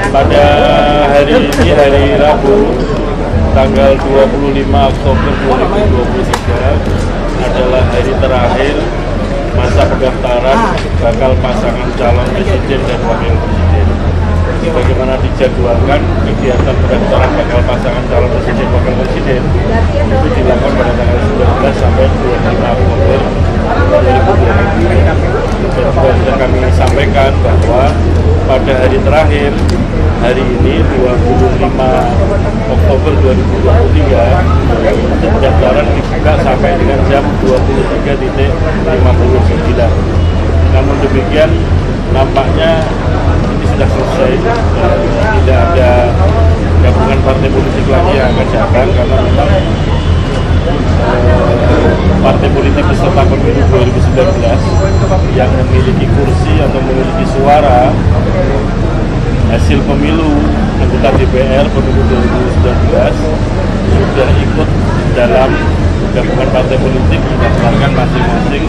Pada hari ini, hari Rabu, tanggal 25 Oktober 2023 adalah hari terakhir masa pendaftaran bakal pasangan calon presiden dan wakil presiden. Sebagaimana dijadwalkan, kegiatan pendaftaran bakal pasangan calon presiden dan wakil presiden itu dilakukan pada tanggal 19 sampai 25 Oktober 2023. Dan sudah kami sampaikan bahwa pada hari terakhir, hari ini 25 Oktober 2023, pendaftaran dibuka sampai dengan jam 23.59. Namun demikian, nampaknya ini sudah selesai, tidak ada gabungan partai politik lagi yang akan datang karena memang partai politik peserta pemilu 2019 yang memiliki kursi atau memiliki suara hasil pemilu anggota DPR pemilu 2019 sudah ikut dalam gabungan partai politik mendaftarkan masing-masing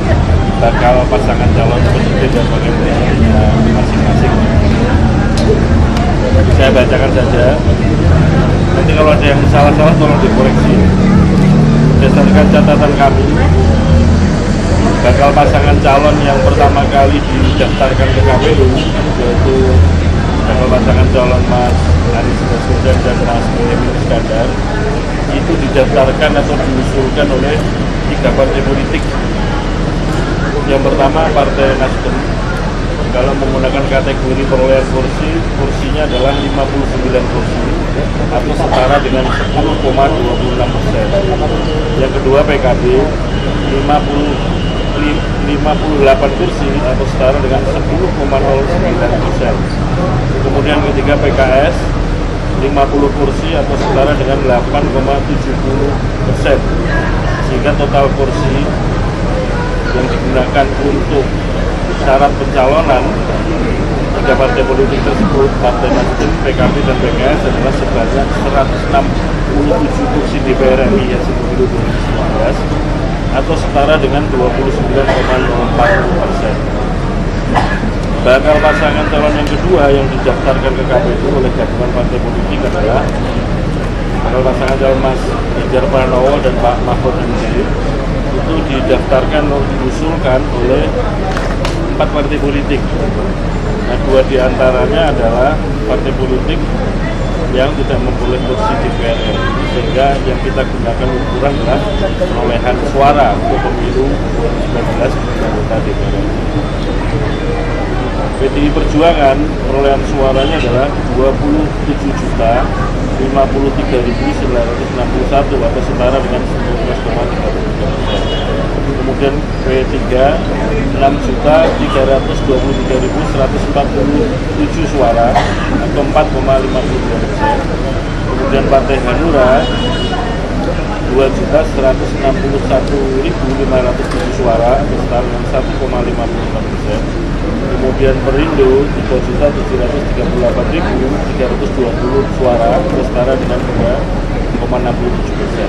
bakal pasangan calon presiden dan wakil presidennya masing-masing. Saya bacakan saja. Nanti kalau ada yang salah-salah tolong dikoreksi. Berdasarkan catatan kami, bakal pasangan calon yang pertama kali didaftarkan ke KPU yaitu bakal pasangan calon Mas Anies Baswedan dan Mas Muhaimin Iskandar itu didaftarkan atau diusulkan oleh 3 partai politik. Yang pertama Partai Nasdem, kalau menggunakan kategori perolehan kursi, kursinya adalah 59 kursi atau setara dengan 10,26%. Yang kedua PKB 58 kursi atau setara dengan 10,09%. Kemudian ketiga PKS 50 kursi atau setara dengan 8,70%. Sehingga total kursi yang digunakan untuk syarat pencalonan 3 partai politik tersebut, Partai Nasdem, PKB, dan PKS adalah sebanyak 167 kursi DPR RI hasil pemilu 2019 atau setara dengan 29,04%. Bakal pasangan calon yang kedua yang didaftarkan ke KPU oleh gabungan partai politik adalah bakal pasangan calon Mas Ganjar Pranowo dan Pak Mahfud MD. Itu didaftarkan atau diusulkan oleh 4 partai politik. Nah, 2 diantaranya adalah partai politik yang tidak memperoleh kursi DPR RI, sehingga yang kita gunakan ukuran adalah perolehan suara untuk pemilu 2019 anggota DPR RI. PDI Perjuangan perolehan suaranya adalah 27.053.961 atau setara dengan 19,33%. Kemudian P3 6.323.147 suara atau 4,52%. Kemudian Partai Hanura 2.161.507 suara atau setara dengan 1,54%. Kemudian Perindo 3.738.320 suara atau setara dengan 2,67%.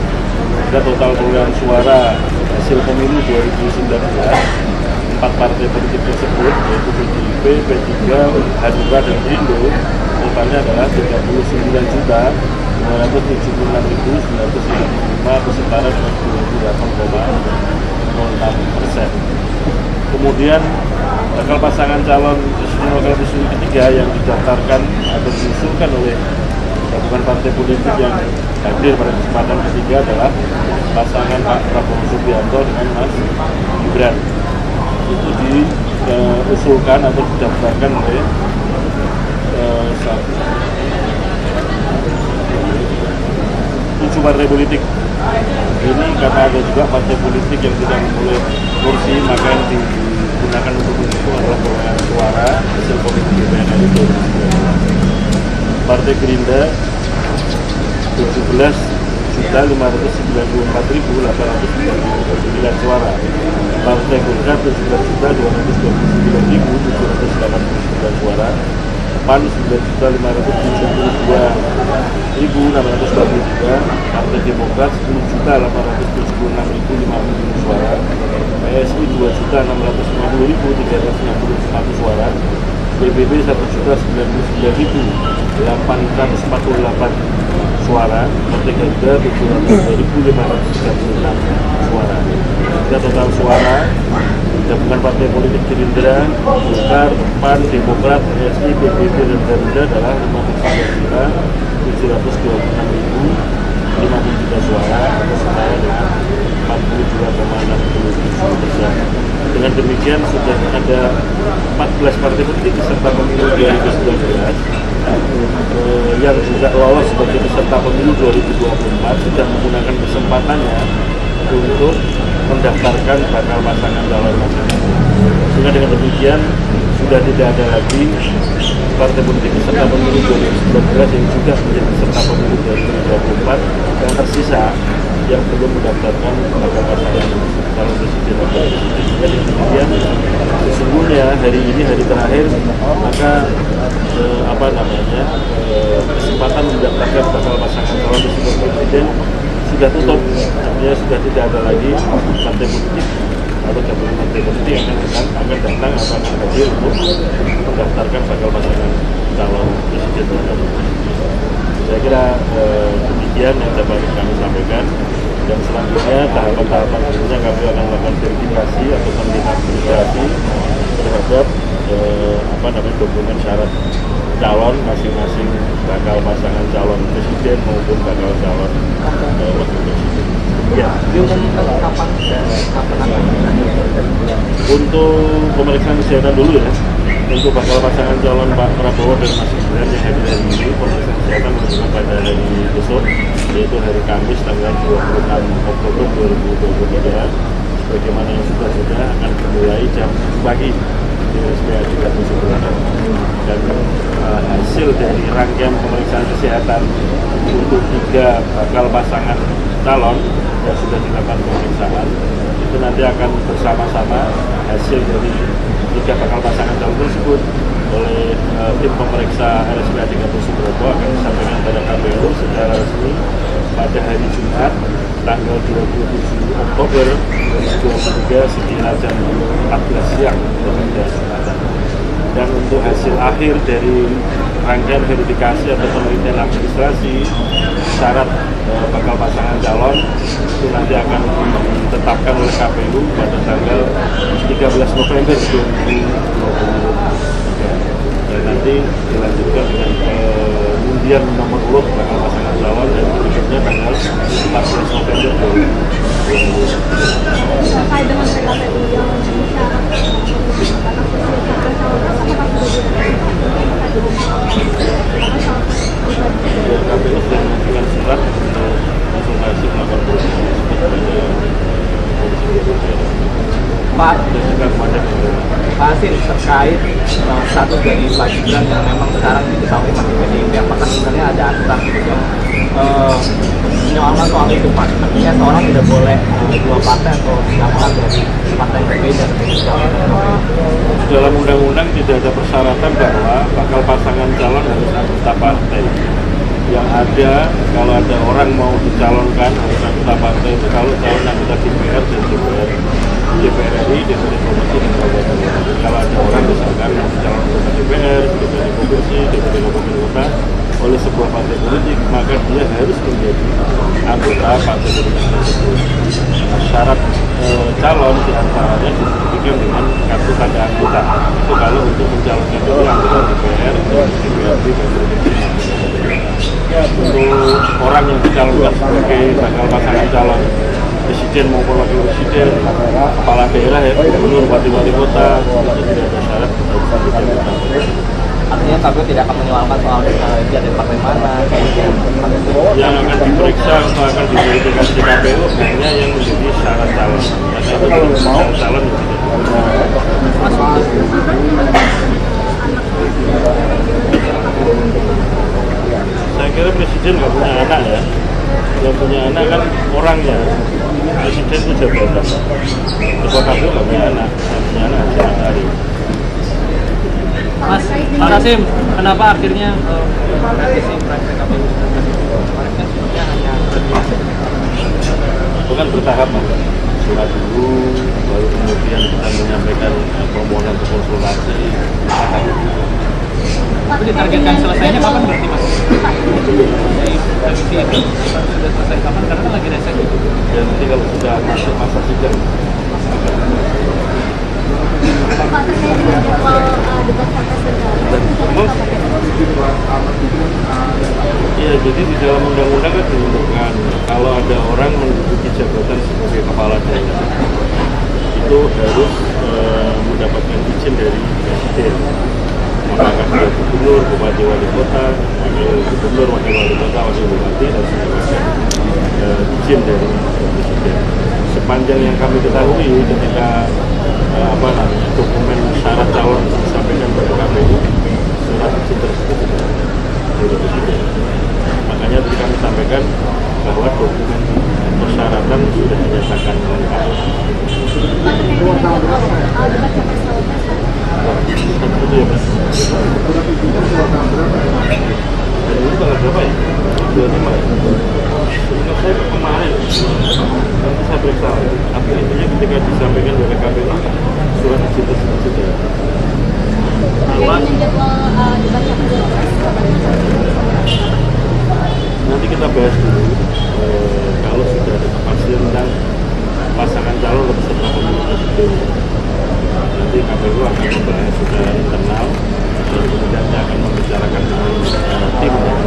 Dan total perolehan suara hasil pemilu 2019 4 partai politik tersebut yaitu PDIP, P3, Hanura, dan Perindo totalnya adalah 39.276.995 atau setara dengan 28,06%. Kemudian bakal pasangan calon presiden wakil presiden ketiga yang didaftarkan atau diusulkan oleh gabungan partai politik yang hadir pada kesempatan ketiga adalah pasangan Pak Prabowo Subianto dengan Mas Gibran. Itu diusulkan atau didaftarkan oleh 7 partai politik. Ini karena ada juga partai politik yang tidak memperoleh kursi, maka yang digunakan untuk itu adalah perolehan suara hasil pemilu DPR RI 2019. Partai Gerindra 17.594.899 suara. Partai Golkar 17.229.789 suara. PAN 9.572.623. Partai Demokrat 10.876.050 suara. PSI 2.650.361 suara. PBB 1.099.000 848 suara, Partai Garuda 702.536 suara. Sehingga total suara gabungan partai politik Gerindra, Golkar, PAN, Demokrat, PSI, PBB, dan Garuda adalah 59.726.050 juta suara atau setara dengan 42,67%. Dengan demikian sudah ada 14 partai politik peserta pemilu 2019 yang juga lolos sebagai peserta pemilu 2024 sudah menggunakan kesempatannya untuk mendaftarkan bakal pasangan calon masing-masing. Sehingga dengan demikian sudah tidak ada lagi partai politik peserta pemilu 2019 yang juga menjadi peserta pemilu 2024 yang tersisa yang belum mendaftarkan bakal pasangan calon presiden dan wakil presiden. Sehingga dengan demikian sesungguhnya hari ini hari terakhir, maka kesempatan mendaftarkan bakal pasangan calon presiden dan presiden sudah tutup. Artinya sudah tidak ada lagi partai politik atau gabungan partai politik yang akan datang atau akan hadir untuk mendaftarkan bakal pasangan calon presiden dan wakil presiden. Saya kira demikian yang dapat kami sampaikan. Dan selanjutnya tahapan-tahapan berikutnya kami akan melakukan verifikasi atau verifikasi terhadap dokumen syarat calon masing-masing bakal pasangan calon presiden maupun bakal calon wakil presiden. Ya. Untuk pemeriksaan kesehatan dulu ya. Untuk bakal pasangan calon Pak Prabowo dan Mas Gibran yang hadir hari ini, pemeriksaan kesehatan dilakukan pada hari besok, yaitu hari Kamis tanggal 26 Oktober 2023. Sebagaimana yang sudah akan dimulai jam 7 pagi di RSPAD Gatot Subroto. Dan hasil dari rangkaian pemeriksaan kesehatan untuk 3 bakal pasangan calon yang sudah dilakukan pemeriksaan itu nanti akan bersama-sama hasil dari 3 bakal pasangan calon tersebut oleh tim pemeriksa RSPAD Gatot Subroto akan disampaikan pada KPU secara resmi pada hari Jumat tanggal 27 Oktober 2023 sekira jam 14 siang waktu Jumatan. Dan untuk hasil akhir dari rangkaian verifikasi atau penelitian administrasi syarat bakal pasangan calon itu nanti akan ditetapkan oleh KPU pada tanggal 13 November 2023. Dan nanti dilanjutkan dengan undian nomor urut bakal pasangan calon dan berikutnya tanggal 14 November 2023. Terkait dengan PKPU yang KPU sudah mengajukan surat untuk konsultasi melakukan proses Pak Hasim terkait status dari Pak Gibran yang memang sekarang diketahui masih PDIP, apakah sebenarnya ada aturan untuk menyoalkan soal itu Pak? Artinya seorang tidak boleh 2 partai atau daftar dari partai yang berbeda. Dalam undang-undang tidak ada persyaratan bahwa bakal pasangan calon harus anggota partai. Yang ada, kalau ada orang mau dicalonkan harus anggota partai itu kalau calon anggota DPR dan DPR RI, DPR Provinsi dan Kabupaten Kota. Kalau ada orang misalkan yang dicalonkan ke DPR, DPR Provinsi, DPR Kabupaten Kota oleh sebuah partai politik, maka dia harus menjadi anggota partai politik tersebut. Syarat calon diantaranya dibuktikan dengan kartu tanda anggota. Itu kalau untuk mencalonkan itu anggota DPR, DPRD, dan Provinsi. Untuk orang yang dicalonkan sebagai bakal pasangan calon presiden maupun wakil presiden, kepala daerah ya, gubernur, wali kota, itu tidak ada syarat harus menjadi anggota. Artinya KPU tidak akan menyoalkan soal dia dari partai mana. Yang akan diperiksa atau akan diverifikasi KPU hanya yang menjadi syarat calon. Karena itu kalau syarat calon itu saya kira presiden nggak punya anak ya. Yang punya anak kan orangnya. Presiden itu jabatan. Ketua KPU nggak punya anak. Yang punya anak Hasim Asyari. Mas Hasim, kenapa akhirnya revisi PKPU hanya Bukan bertahap Mas. Surat dulu, baru kemudian kita menyampaikan permohonan untuk konsultasi. Tapi ditargetkan selesainya kapan berarti? jadi di dalam undang-undang kan disebutkan kalau ada orang menduduki jabatan sebagai kepala daerah itu harus mendapatkan izin dari presiden. Apakah dia gubernur, bupati, wali kota, wakil gubernur, wakil wali kota, wakil bupati dan sebagainya izin dari presiden. Sepanjang yang kami ketahui ketika dokumen syarat calon disampaikan pada KPU, surat izin tersebut tidak dari presiden. Makanya tadi kami sampaikan bahwa dokumen persyaratan sudah dinyatakan lengkap. Itu ya Mas. Dan ini tanggal berapa ya? 25 ya? Ingat saya kemarin, nanti saya periksa. Tapi intinya ketika disampaikan oleh KPU, surat izin tersebut sudah. Nanti kita bahas dulu kalau sudah ada kepastian tentang pasangan calon atau peserta pemilu presiden. Nanti KPU akan membahas secara internal dan kemudian akan membicarakan dengan tim yang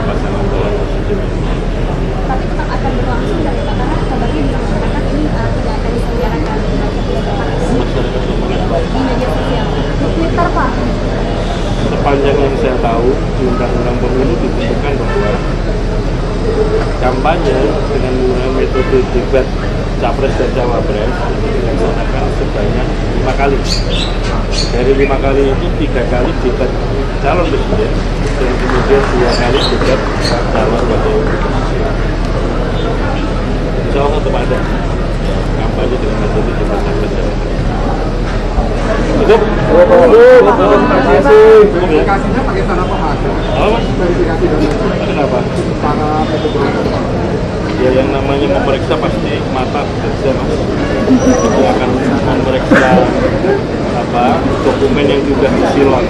pasangan calon presiden. Tapi tetap akan berlangsung dari Pak, karena kabarnya di masyarakat ini tidak akan diselenggarakan Masyarakat yang mana? di media sosial, di Twitter Pak. Sepanjang yang saya tahu di undang-undang pemilu disebutkan bahwa kampanye dengan menggunakan metode debat capres dan cawapres itu dilaksanakan sebanyak 5 kali. Dari 5 kali itu 3 kali debat calon presiden dan kemudian 2 kali debat calon wakil presiden. Insya Allah tetap ada kampanye dengan metode debat capres dan cawapres. Cukup? Verifikasinya pakai cara apa Mas? Apa Mas? Verifikasi dan Kenapa? cara metodologi. Ya yang namanya memeriksa pasti mata kerja Mas. Itu akan memeriksa dokumen yang sudah disilon.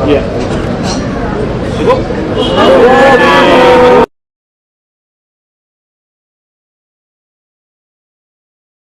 Ya.